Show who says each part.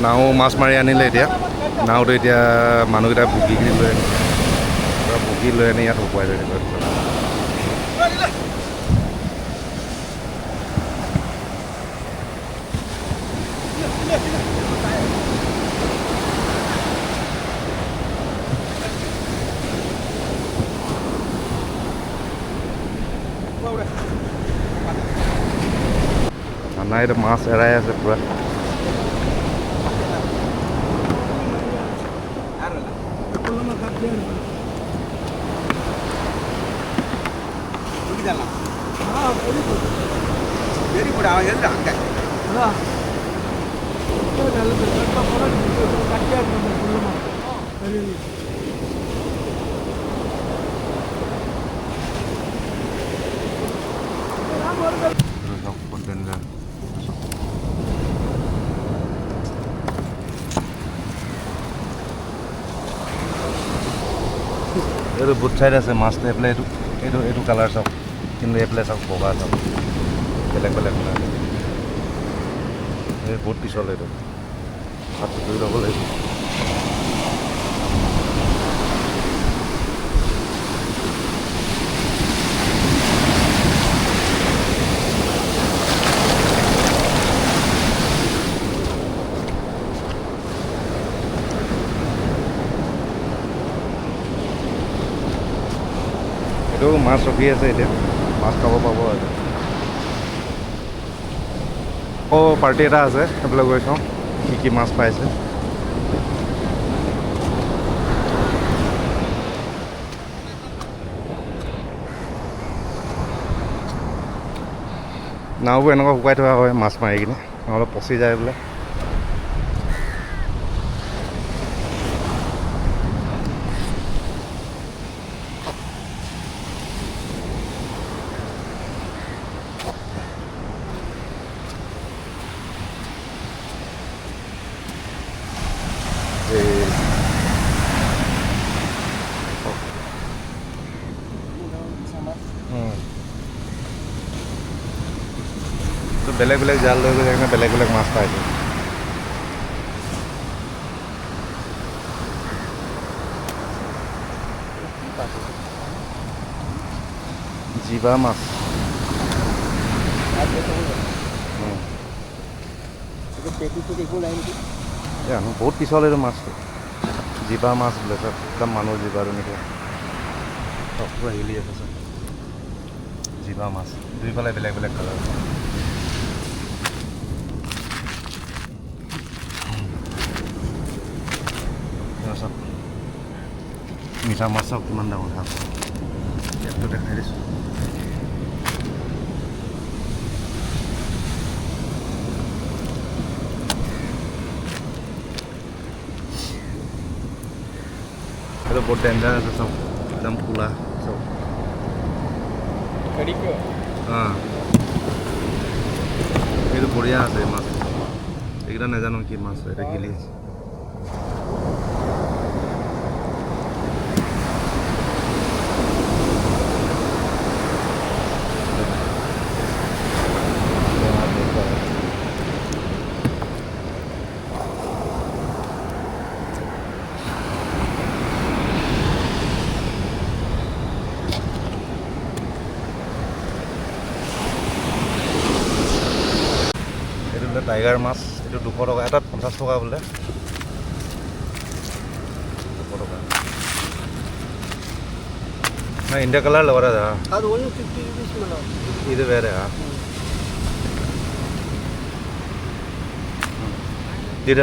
Speaker 1: নাও মাছ মাৰি আনিলে এতিয়া নাওটো এতিয়া মানুহকেইটা ভুগি লৈ আনি ইয়াত শুকুৱাই লৈ নাই এতিয়া মাছ এৰাই আছে পুৰা এইটো বুট চাইড আছে মাছটো এইফালে এইটো কালাৰ চাওক কিন্তু এইফালে চাওক বগা চাওক বেলেগ বেলেগ এই বহুত পিছল এইটো হাতটো ধুই ল'ব লাগিব এইটো মাছ ৰখি আছে এতিয়া মাছ খাব পাব আৰু আকৌ পাৰ্টি এটা আছে সেইফালে গৈ চাওঁ কি মাছ পাইছে নাওবোৰ এনেকুৱা শুকাই থোৱা হয় মাছ মাৰি কিনে নহ'লে পচি যায় বোলে বেলেগ বেলেগ জাল লৈ গৈ সেইকাৰণে বেলেগ বেলেগ মাছ পাইছে জিবা মাছ বহুত পিছল এইটো মাছটো জিবা মাছ বোলে চব একদম মানুহ জিবাটো নেকি চব পুৰা হিলি আছে চব জিবা মাছ দুইফালে বেলেগ বেলেগ কালাৰ চব মিঠা মাছ চব কিমান ডাঙৰ ভাল ইয়াতো দেখাই দিছোঁ এইটো বহুত ডেঞ্জাৰ আছে চব একদম খোলা চব এইটো বঢ়িয়া আছে মাছ এইকেইটা নাজানো কি মাছ এটা গিলি আছে টাইগাৰ মাছ এইটো 200 টকা এটাত 50 টকা বোলে 200 টকা நான் இந்த கலரில் வராதா
Speaker 2: அது 150 rupees மேடம்
Speaker 1: இது வேறயா இது